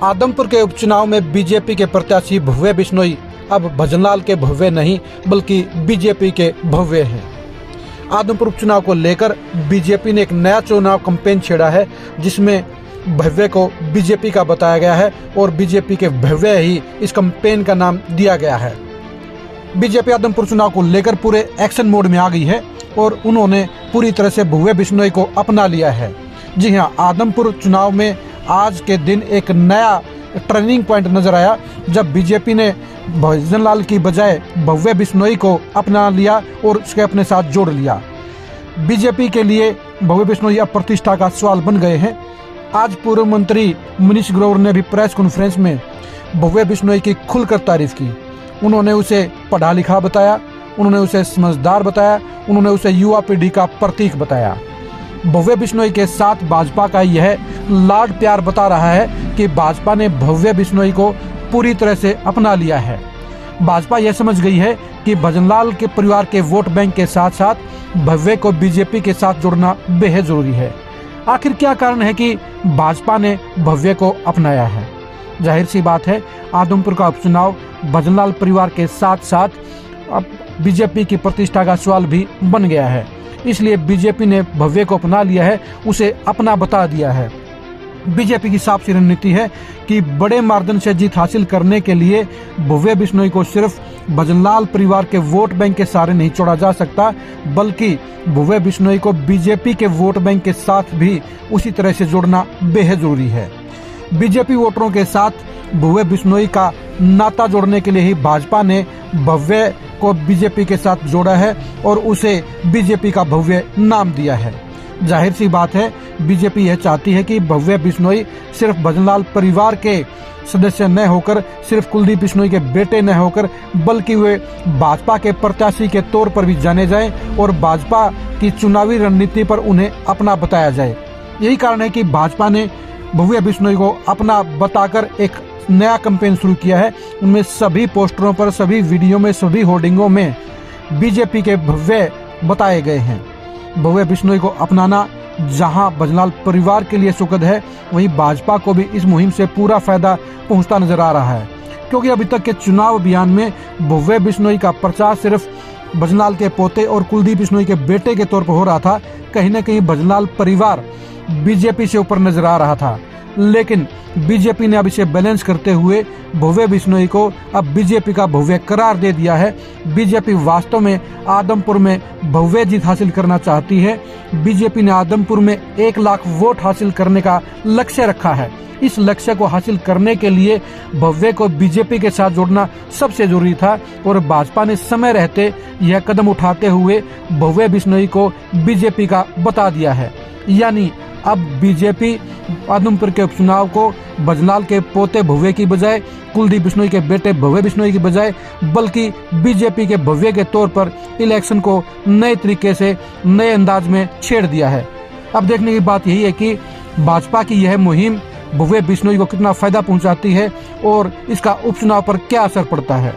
आदमपुर के उपचुनाव में बीजेपी के प्रत्याशी भव्य बिश्नोई अब भजनलाल के भव्य नहीं बल्कि बीजेपी के भव्य हैं। आदमपुर उपचुनाव को लेकर बीजेपी ने एक नया चुनाव कैंपेन छेड़ा है, जिसमें भव्य को बीजेपी का बताया गया है और बीजेपी के भव्य ही इस कैंपेन का नाम दिया गया है। बीजेपी आदमपुर चुनाव को लेकर पूरे एक्शन मोड में आ गई है और उन्होंने पूरी तरह से भव्य बिश्नोई को अपना लिया है। जी हाँ, आदमपुर चुनाव में आज के दिन एक नया टर्निंग पॉइंट नजर आया, जब बीजेपी ने भजनलाल की बजाय भव्य बिश्नोई को अपना लिया और उसके अपने साथ जोड़ लिया। बीजेपी के लिए भव्य बिश्नोई अब प्रतिष्ठा का सवाल बन गए हैं। आज पूर्व मंत्री मनीष ग्रोवर ने भी प्रेस कॉन्फ्रेंस में भव्य बिश्नोई की खुलकर तारीफ की। उन्होंने उसे पढ़ा लिखा बताया, उन्होंने उसे समझदार बताया, उन्होंने उसे युवा पीढ़ी का प्रतीक बताया। भव्य बिश्नोई के साथ भाजपा का यह लाड प्यार बता रहा है कि भाजपा ने भव्य बिश्नोई को पूरी तरह से अपना लिया है। भाजपा यह समझ गई है कि भजनलाल के परिवार के वोट बैंक के साथ साथ भव्य को बीजेपी के साथ जोड़ना बेहद जरूरी है। आखिर क्या कारण है कि भाजपा ने भव्य को अपनाया है? जाहिर सी बात है, आदमपुर का उपचुनाव भजनलाल परिवार के साथ साथ अब बीजेपी की प्रतिष्ठा का सवाल भी बन गया है। इसलिए बीजेपी ने भव्य को अपना लिया है, उसे अपना बता दिया है। बीजेपी की साफ सी रणनीति है कि बड़े मार्जिन से जीत हासिल करने के लिए भव्य बिश्नोई को सिर्फ भजनलाल परिवार के वोट बैंक के सहारे नहीं छोड़ा जा सकता, बल्कि भव्य बिश्नोई को बीजेपी के वोट बैंक के साथ भी उसी तरह से जोड़ना बेहद जरूरी है। बीजेपी वोटरों के साथ भव्य बिश्नोई का नाता जोड़ने के लिए ही भाजपा ने भव्य को बीजेपी के साथ जोड़ा है और उसे बीजेपी का भव्य नाम दिया है। जाहिर सी बात है, बीजेपी यह चाहती है कि भव्य बिश्नोई सिर्फ भजनलाल परिवार के सदस्य न होकर, सिर्फ कुलदीप बिश्नोई के बेटे न होकर, बल्कि वे भाजपा के प्रत्याशी के तौर पर भी जाने जाएं और भाजपा की चुनावी रणनीति पर उन्हें अपना बताया जाए। यही कारण है कि भाजपा ने भव्य बिश्नोई को अपना बताकर एक नया कैंपेन शुरू किया है। उनमें सभी पोस्टरों पर, सभी वीडियो में, सभी होर्डिंगों में बीजेपी के भव्य बताए गए हैं। भव्य बिश्नोई को अपनाना जहां भजनलाल परिवार के लिए सुखद है, वहीं भाजपा को भी इस मुहिम से पूरा फायदा पहुंचता नजर आ रहा है, क्योंकि अभी तक के चुनाव अभियान में भव्य बिश्नोई का प्रचार सिर्फ भजनलाल के पोते और कुलदीप बिश्नोई के बेटे के तौर पर हो रहा था। कहीं न कहीं भजनलाल परिवार बीजेपी से ऊपर नजर आ रहा था, लेकिन बीजेपी ने अब इसे बैलेंस करते हुए भव्य बिश्नोई को अब बीजेपी का भव्य करार दे दिया है। बीजेपी वास्तव में आदमपुर में भव्य जीत हासिल करना चाहती है। बीजेपी ने आदमपुर में 1 लाख वोट हासिल करने का लक्ष्य रखा है। इस लक्ष्य को हासिल करने के लिए भव्य को बीजेपी के साथ जोड़ना सबसे जरूरी था और भाजपा ने समय रहते यह कदम उठाते हुए भव्य बिश्नोई को बीजेपी का बता दिया है। यानी अब बीजेपी आदमपुर के उपचुनाव को भजनलाल के पोते भव्य की बजाय, कुलदीप बिश्नोई के बेटे भव्य बिश्नोई की बजाय, बल्कि बीजेपी के भव्य के तौर पर इलेक्शन को नए तरीके से, नए अंदाज में छेड़ दिया है। अब देखने की बात यही है कि भाजपा की यह मुहिम भव्य बिश्नोई को कितना फायदा पहुंचाती है और इसका उपचुनाव पर क्या असर पड़ता है।